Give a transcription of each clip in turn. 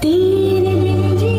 तेरे बिन जी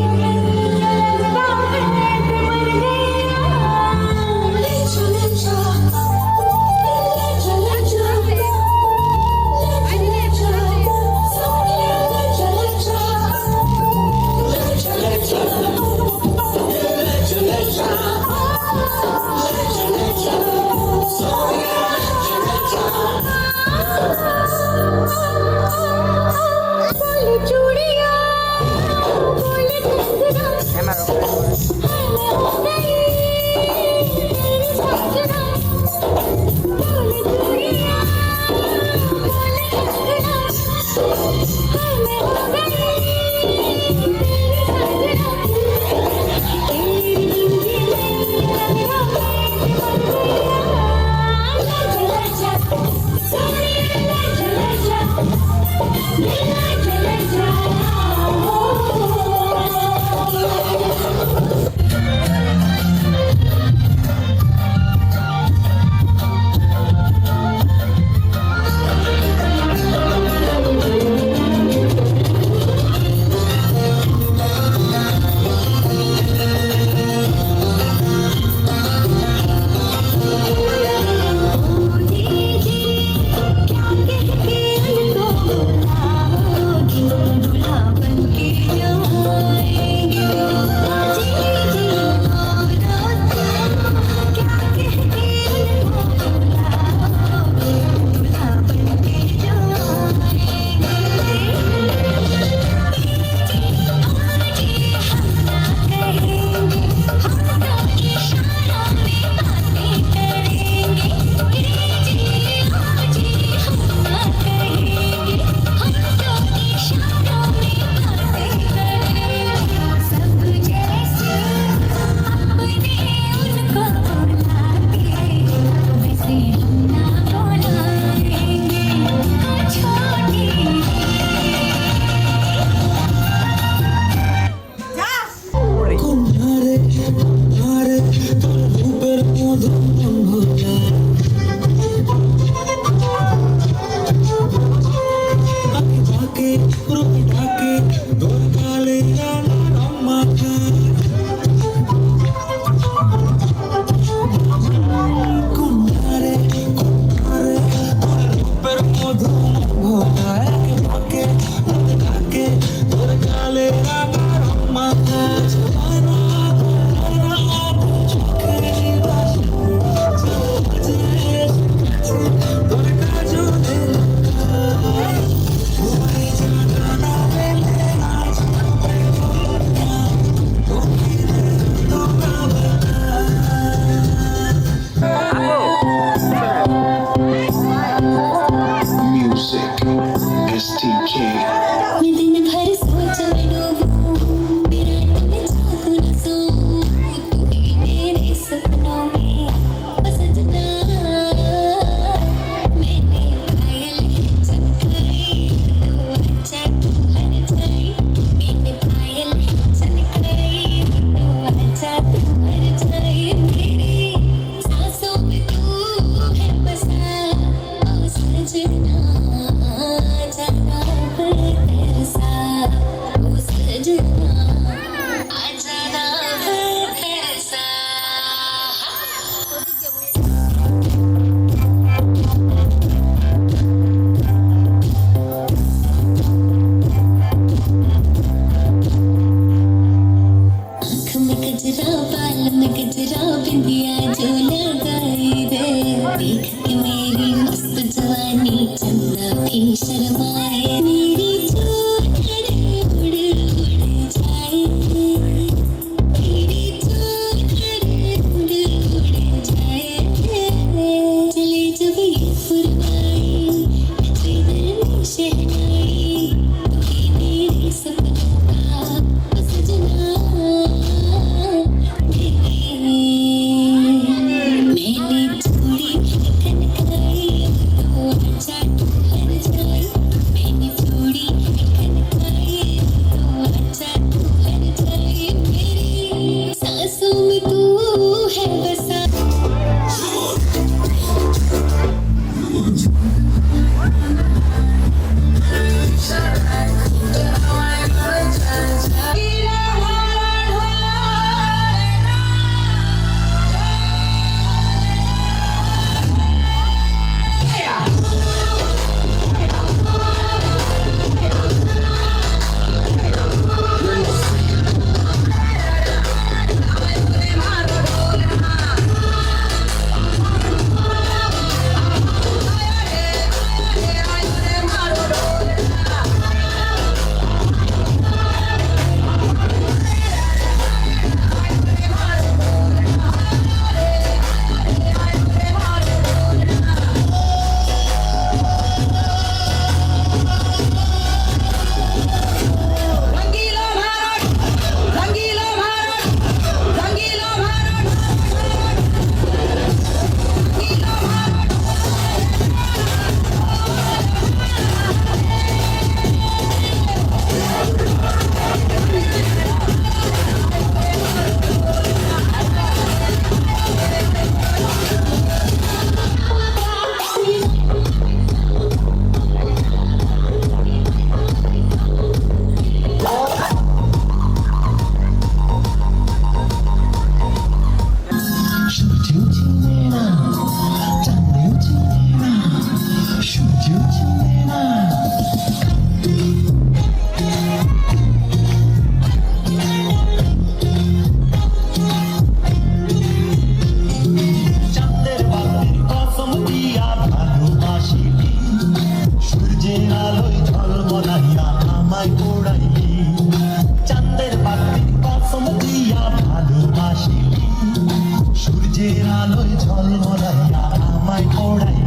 সূর্যের আলোয় ঝলমলাইয়া আমায় পড়াই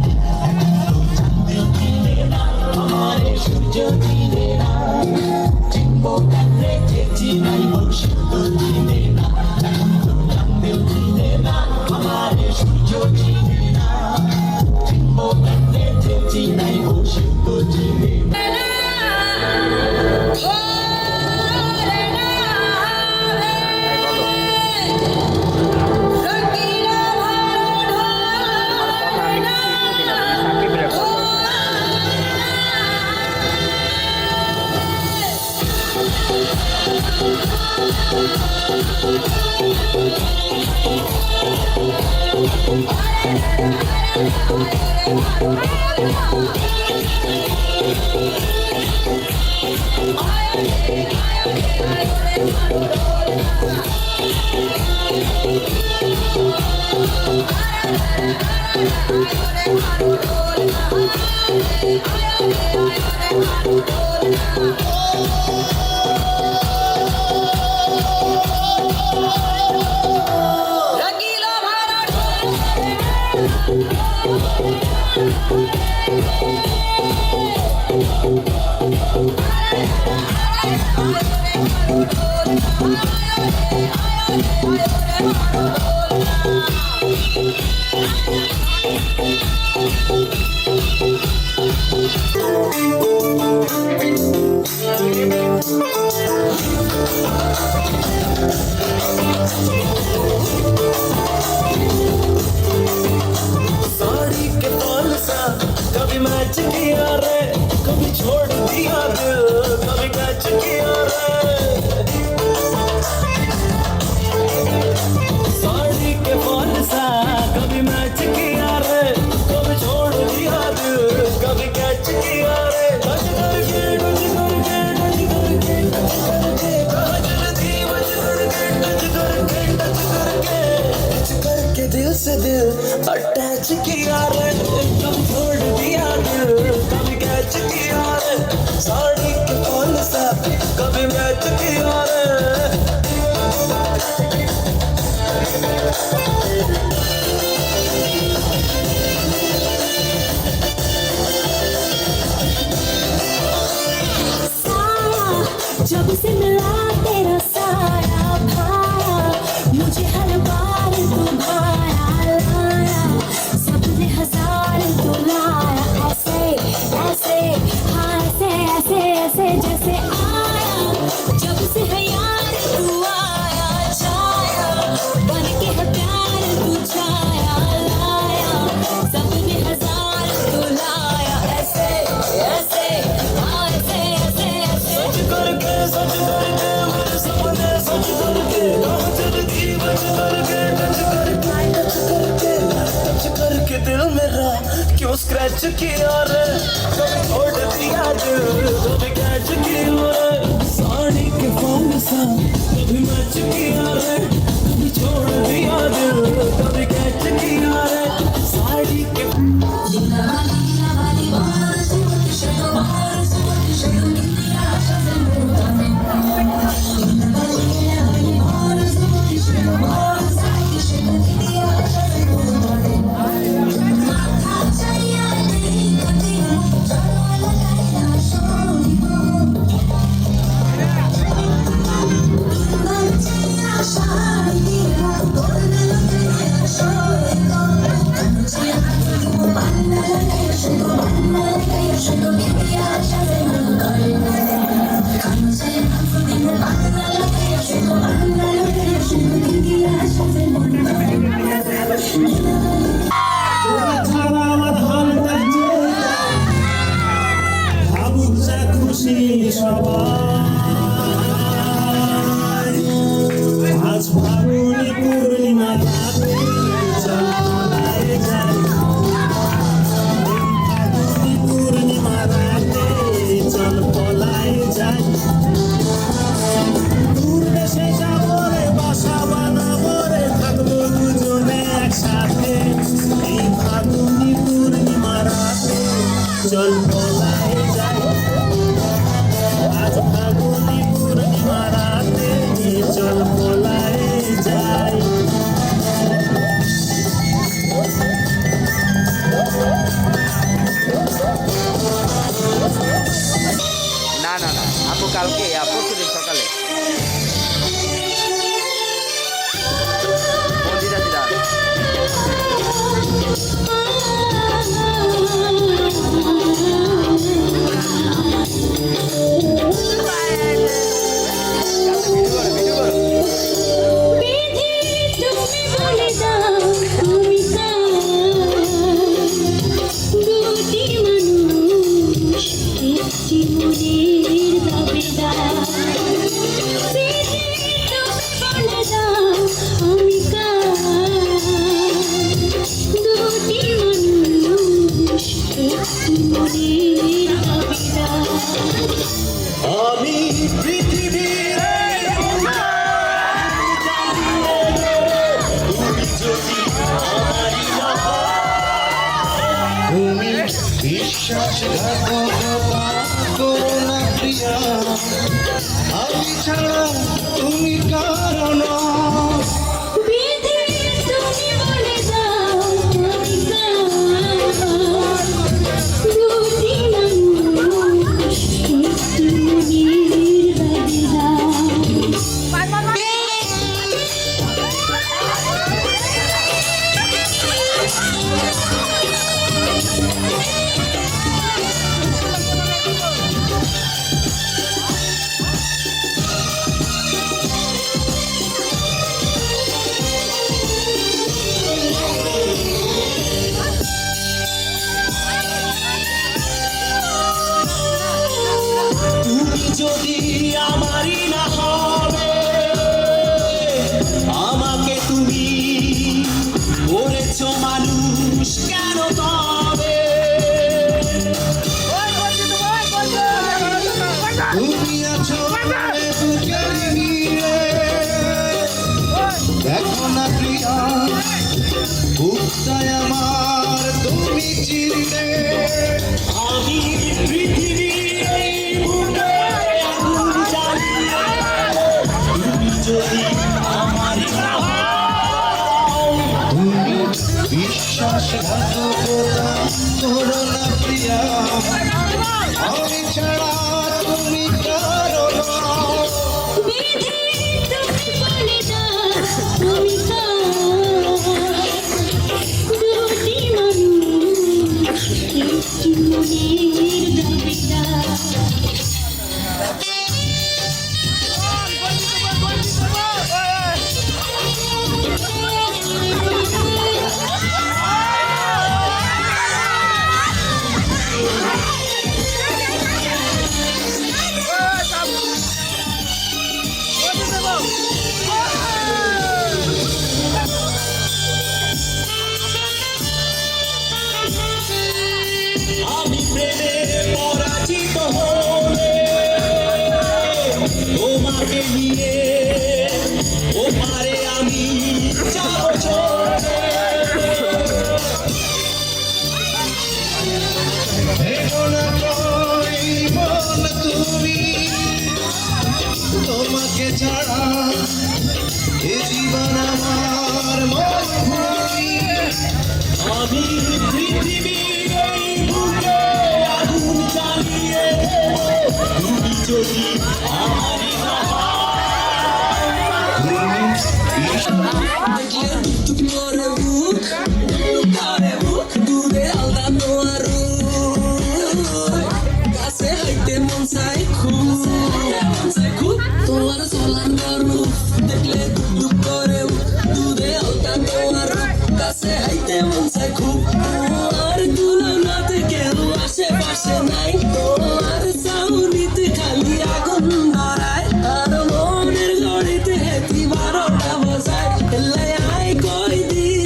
এখন তো চাঁদেও চিনে না আমারে সূর্য চিনে না চিনবো কেমনে যে চিনাইব সে তো চিনে না এখন তো চাঁদেও চিনে না আমারে সূর্য চিনে না চিনবো কেমনে যে চিনাইব সে তো চিনে না साड़ी के फूल सा कभी मैच किया रे कभी छोड़ दिया दिल कभी कैच किया रे साड़ी के फूल सा कभी मैच किया रे कभी छोड़ दिया दिल कभी कैच किया रे टच करके टच करके टच करके टच करके जल्दी बच करके टच करके टच करके टच करके दिल से दिल अटैच किया रे कभी छोड़ दिया दिल कभी कैच किया रे साड़ी के फूल सा कभी मैच किया रे जब से मिला तेरा साया भाया मुझे हर बार तुम्हारा लाया सपने हजार तो लाया ऐसे ऐसे हाँ ऐसे ऐसे ऐसे जैसे आया जब से है यार तू आया छाया बन के है प्यार तू छाया लाया सपने हजार तो लाया ऐसे ऐसे हाँ ऐसे ऐसे ऐसे सच करके मेरे सपने सच करके जल्दी बच करके टच करके दिल मेरा क्यों स्क्रैच किया रे कभी छोड़ दिया दिल कभी कैच किया रे साड़ी के फूल सा कभी मैच किया रे कभी छोड़ दिया दिल कभी कैच किया रे साड़ी के বিশ্বাসঘাতকতা করো না প্রিয়া, আমি ছাড়া তুমি কারণ। বিধি তুমি বলে দাও আমি দুটি মানুষ একটি মনের দাবিদার। তুমি যদি আমারই না হবে, আমাকে তুমি করেছো মানুষ কেন তবে? তুমি আছো বুকে নিয়ে, দেখো না প্রিয়া বুকটায় আমার তুমি চিনলে। আমি পৃথিবীর এই বুকে আগুন জ্বালিয়ে, তুমি যদি আমারই না হও। তুমি বিশ্বাসঘাতকতা করো না প্রিয়া, আমি ছাড়া তুমি কারো না। বিধি তুমি বলে দাও আমি দুটি মানুষ একটি মনের দাবিদার। আমি প্রেমে পরাজিত হলে তোমাকে নিয়ে ওপারে আমি যাবো চলে। ভেবো না কই মন তুমি, তোমাকে ছাড়া এ জীবন আমার মরুভূমি। আমি পৃথিবীর এই বুকে আগুন জ্বালিয়ে, তুমি যদি আমারই না হও। দূরে আলদা তোমার কাছে হাইতে মন চাই খুব তোমার চলার রূপ দেখলে দুঃখ করে। দূরে আলদা তোমার কাছে হাইতে মন চাই খুব, আর তুলনাতে কেউ আশেপাশে নাই। তোমার চাউনিতে খালি আগুন ধরায়, আর মনের ঘড়িতে হেতি 12টা বাজায়। এলাই আই কই দিন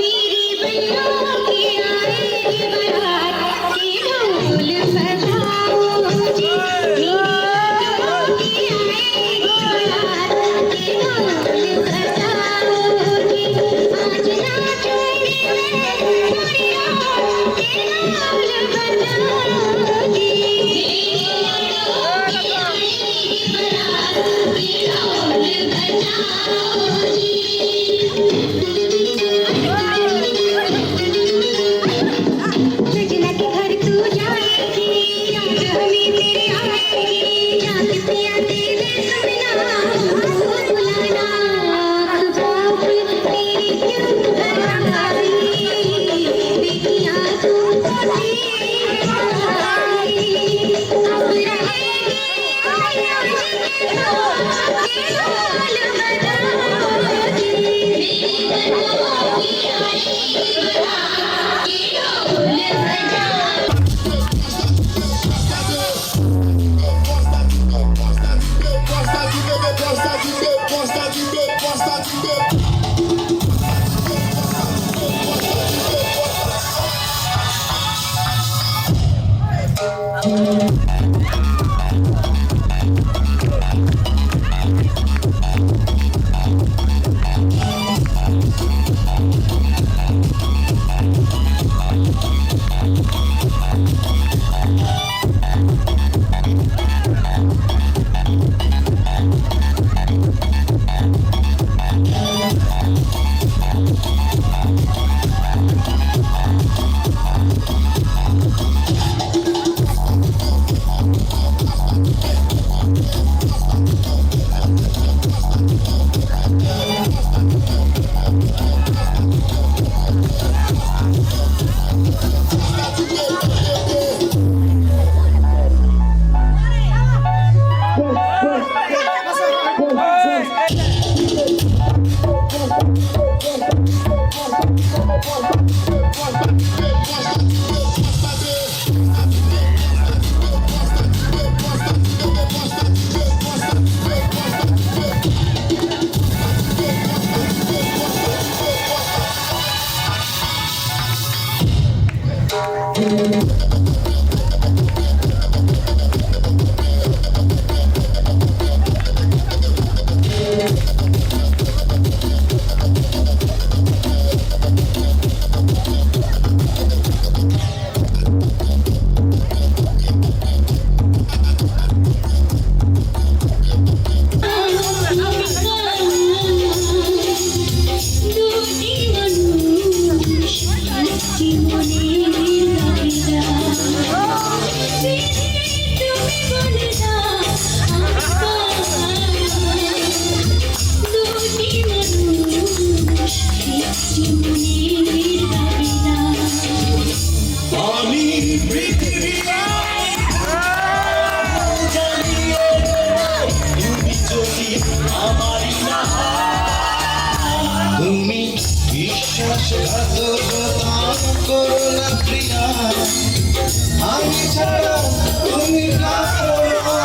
मेरी बन्नों की आएगी बारात के ढोल बजाओगी। मेरी बन्नों की आएगी बारात के ढोल बजाओगी। आज नाचूंगी मैं गोरिया के ढोल बजाओगी। मेरी बन्नों की आएगी बारात के ढोल बजाओगी। सजना के घर तू जाएगी, याद हमें तेरी आएगी। याद पिया तेरे सपना बुलाना, बाप तेरी क्यों घबराई। बेटियां तू बोली अब रहेगी आया के ढोल बजाओगी। मेरी बन्नों की आएगी बारात के ढोल बजाओगी। তুমি বিশ্বাসঘাতকতা করো না প্রিয়া, আমি ছাড়া তুমি কারো না।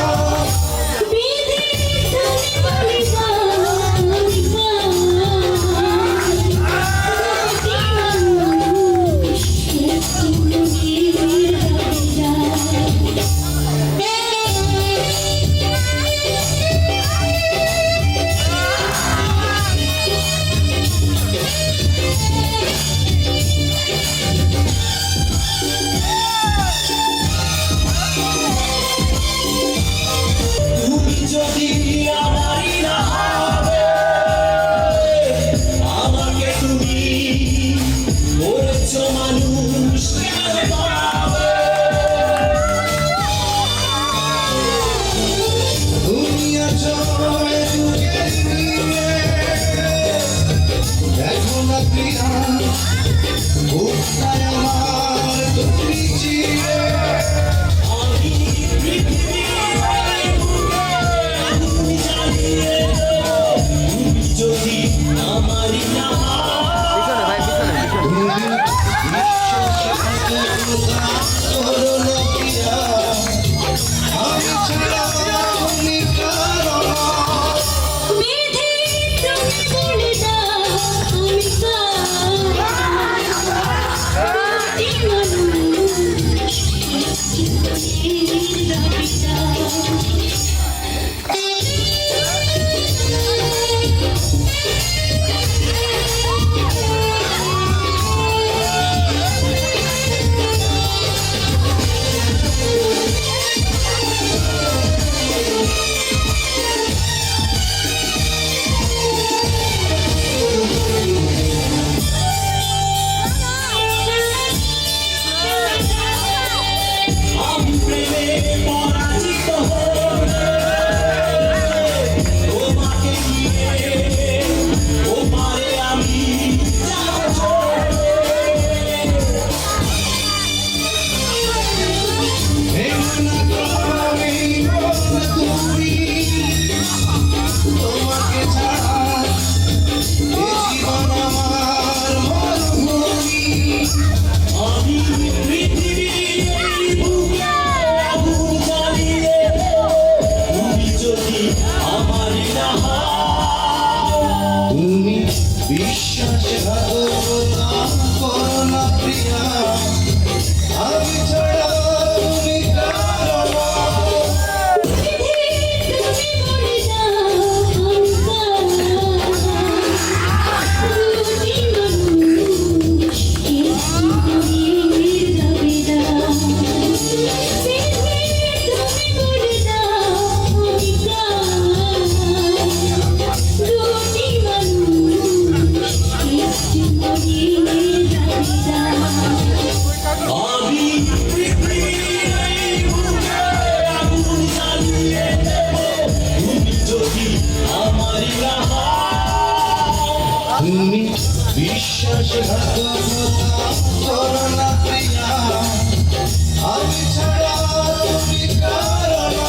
বিশ্বাসঘাতকতা করো না প্রিয়া আমি ছাড়া তুমি কারো না আমি পৃথিবীর এই বুকে আগুন জ্বালিয়ে দেব তুমি যদি আমারই না হও তুমি বিশ্বাসঘাতকতা করো না প্রিয়া আমি ছাড়া তুমি কারো না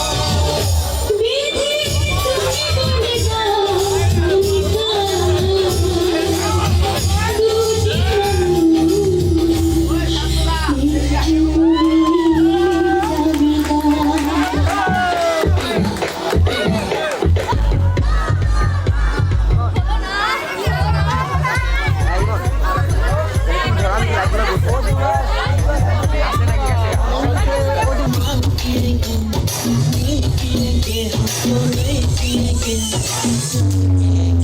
Feeling it,